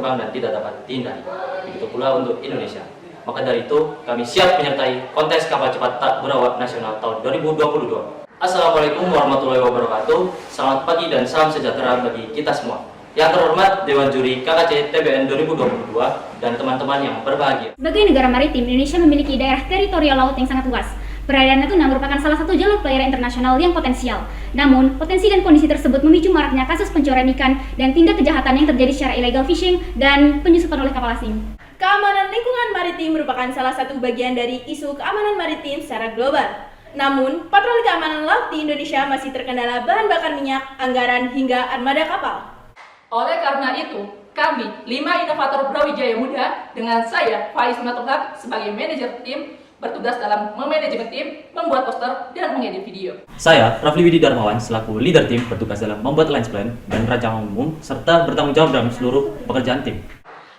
berulang dan tidak dapat dihindari. Begitu pula untuk Indonesia. Maka dari itu, kami siap menyertai kontes kapal cepat tak berawak nasional tahun 2022. Assalamualaikum warahmatullahi wabarakatuh. Selamat pagi dan salam sejahtera bagi kita semua. Yang terhormat Dewan Juri KKC TBN 2022 dan teman-teman yang berbahagia. Sebagai negara maritim, Indonesia memiliki daerah teritorial laut yang sangat luas. Perairan Natuna merupakan salah satu jalur pelayaran internasional yang potensial. Namun, potensi dan kondisi tersebut memicu maraknya kasus pencurian ikan dan tindak kejahatan yang terjadi secara illegal fishing dan penyusupan oleh kapal asing. Keamanan lingkungan maritim merupakan salah satu bagian dari isu keamanan maritim secara global. Namun, patroli keamanan laut di Indonesia masih terkendala bahan bakar minyak, anggaran, hingga armada kapal. Oleh karena itu, kami, 5 inovator Brawijaya Muda, dengan saya, Faiz Matulhak, sebagai manajer tim, bertugas dalam memanajemen tim, membuat poster, dan mengedit video. Saya, Rafli Widi Darmawan, selaku leader tim, bertugas dalam membuat lines plan dan rancangan umum, serta bertanggung jawab dalam seluruh pekerjaan tim.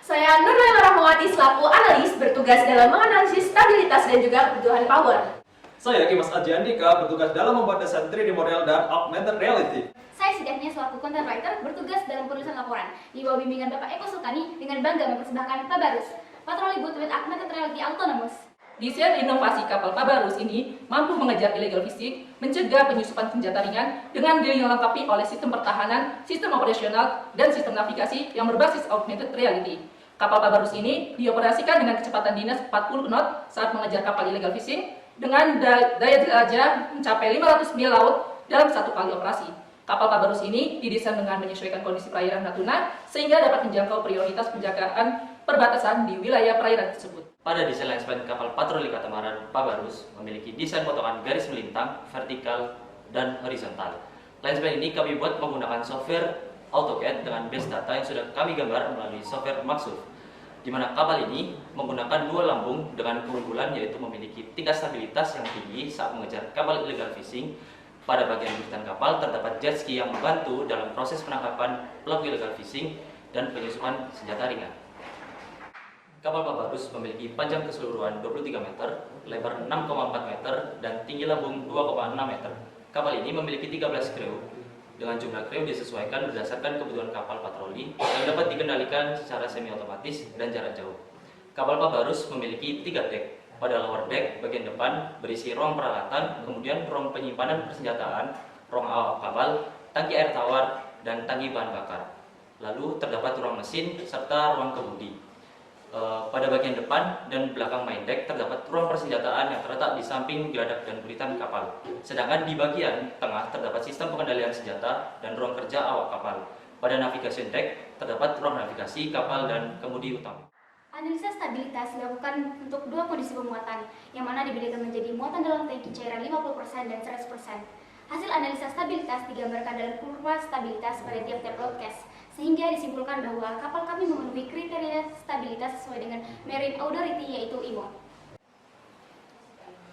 Saya Nurlela Rahmawati, selaku analis, bertugas dalam menganalisis stabilitas dan juga kebutuhan power. Saya Kimas Aji Andika, bertugas dalam membuat desain 3D model dan augmented reality. Saya Sidahnya selaku content writer bertugas dalam penulisan laporan di bawah bimbingan Bapak Eko Sultani dengan bangga mempersembahkan Pabarus, patroli boat with augmented reality autonomous. Desain inovasi kapal Pabarus ini mampu mengejar illegal fishing, mencegah penyusupan senjata ringan dengan dilengkapi oleh sistem pertahanan, sistem operasional, dan sistem navigasi yang berbasis augmented reality. Kapal Pabarus ini dioperasikan dengan kecepatan dinas 40 knot saat mengejar kapal illegal fishing dengan daya jelajah mencapai 500 mil laut dalam satu kali operasi. Kapal Pabarus ini didesain dengan menyesuaikan kondisi perairan Natuna sehingga dapat menjangkau prioritas penjagaan perbatasan di wilayah perairan tersebut. Pada desain lines plan kapal patroli katamaran Pabarus memiliki desain potongan garis melintang, vertikal, dan horizontal. Lines plan ini kami buat menggunakan software AutoCAD dengan base data yang sudah kami gambar melalui software Maxuf, di mana kapal ini menggunakan 2 lambung dengan keunggulan yaitu memiliki tingkat stabilitas yang tinggi saat mengejar kapal illegal fishing. Pada bagian buritan kapal terdapat jet ski yang membantu dalam proses penangkapan pelaku illegal fishing dan penyusupan senjata ringan. Kapal Pabarus memiliki panjang keseluruhan 23 meter, lebar 6,4 meter, dan tinggi lambung 2,6 meter. Kapal ini memiliki 13 kru, dengan jumlah kru disesuaikan berdasarkan kebutuhan kapal patroli yang dapat dikendalikan secara semi-otomatis dan jarak jauh. Kapal Pabarus memiliki 3 dek. Pada lower deck bagian depan berisi ruang peralatan, kemudian ruang penyimpanan persenjataan, ruang awak kapal, tangki air tawar, dan tangki bahan bakar. Lalu terdapat ruang mesin serta ruang kemudi. Pada bagian depan dan belakang main deck terdapat ruang persenjataan yang terletak di samping geladak dan buritan kapal. Sedangkan di bagian tengah terdapat sistem pengendalian senjata dan ruang kerja awak kapal. Pada navigation deck terdapat ruang navigasi kapal dan kemudi utama. Analisa stabilitas dilakukan untuk 2 kondisi pemuatan, yang mana dibedakan menjadi muatan dalam tangki cairan 50% dan 100%. Hasil analisa stabilitas digambarkan dalam kurva stabilitas pada tiap-tiap loadcast, sehingga disimpulkan bahwa kapal kami memenuhi kriteria stabilitas sesuai dengan Marine Authority yaitu IMO.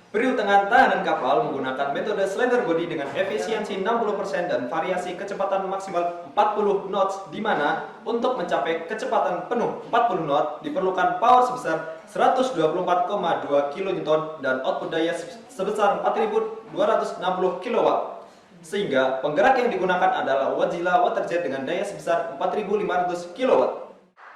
Perhitungan tahanan kapal menggunakan metode slender body dengan efisiensi 60% dan variasi kecepatan maksimal 40 knots, di mana untuk mencapai kecepatan penuh 40 knot diperlukan power sebesar 124,2 kN dan output daya sebesar 4.260 kW. Sehingga penggerak yang digunakan adalah Wadzilla Waterjet dengan daya sebesar 4.500 kW.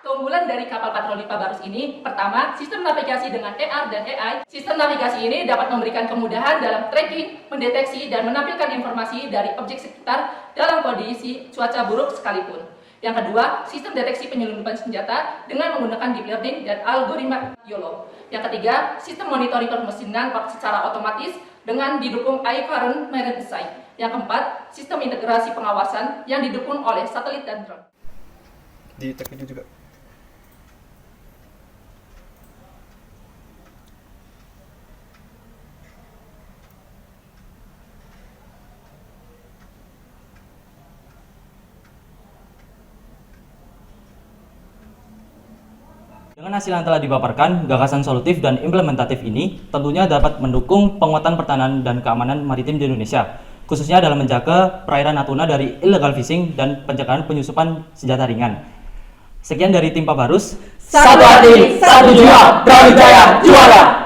Keunggulan dari kapal patroli Pabarus ini, pertama, sistem navigasi dengan AR dan AI. Sistem navigasi ini dapat memberikan kemudahan dalam tracking, mendeteksi, dan menampilkan informasi dari objek sekitar dalam kondisi cuaca buruk sekalipun. Yang kedua, sistem deteksi penyelundupan senjata dengan menggunakan deep learning dan algoritma YOLO. Yang ketiga, sistem monitoring permesinan secara otomatis dengan didukung iCurrent Marine Design. Yang keempat, sistem integrasi pengawasan yang didukung oleh satelit dan drone. Di tag video juga. Dengan hasil yang telah dipaparkan, gagasan solutif dan implementatif ini tentunya dapat mendukung penguatan pertahanan dan keamanan maritim di Indonesia, khususnya dalam menjaga perairan Natuna dari illegal fishing dan pencegahan penyusupan senjata ringan. Sekian dari tim Pabarus. Satu hati, satu jiwa, Brawijaya juara!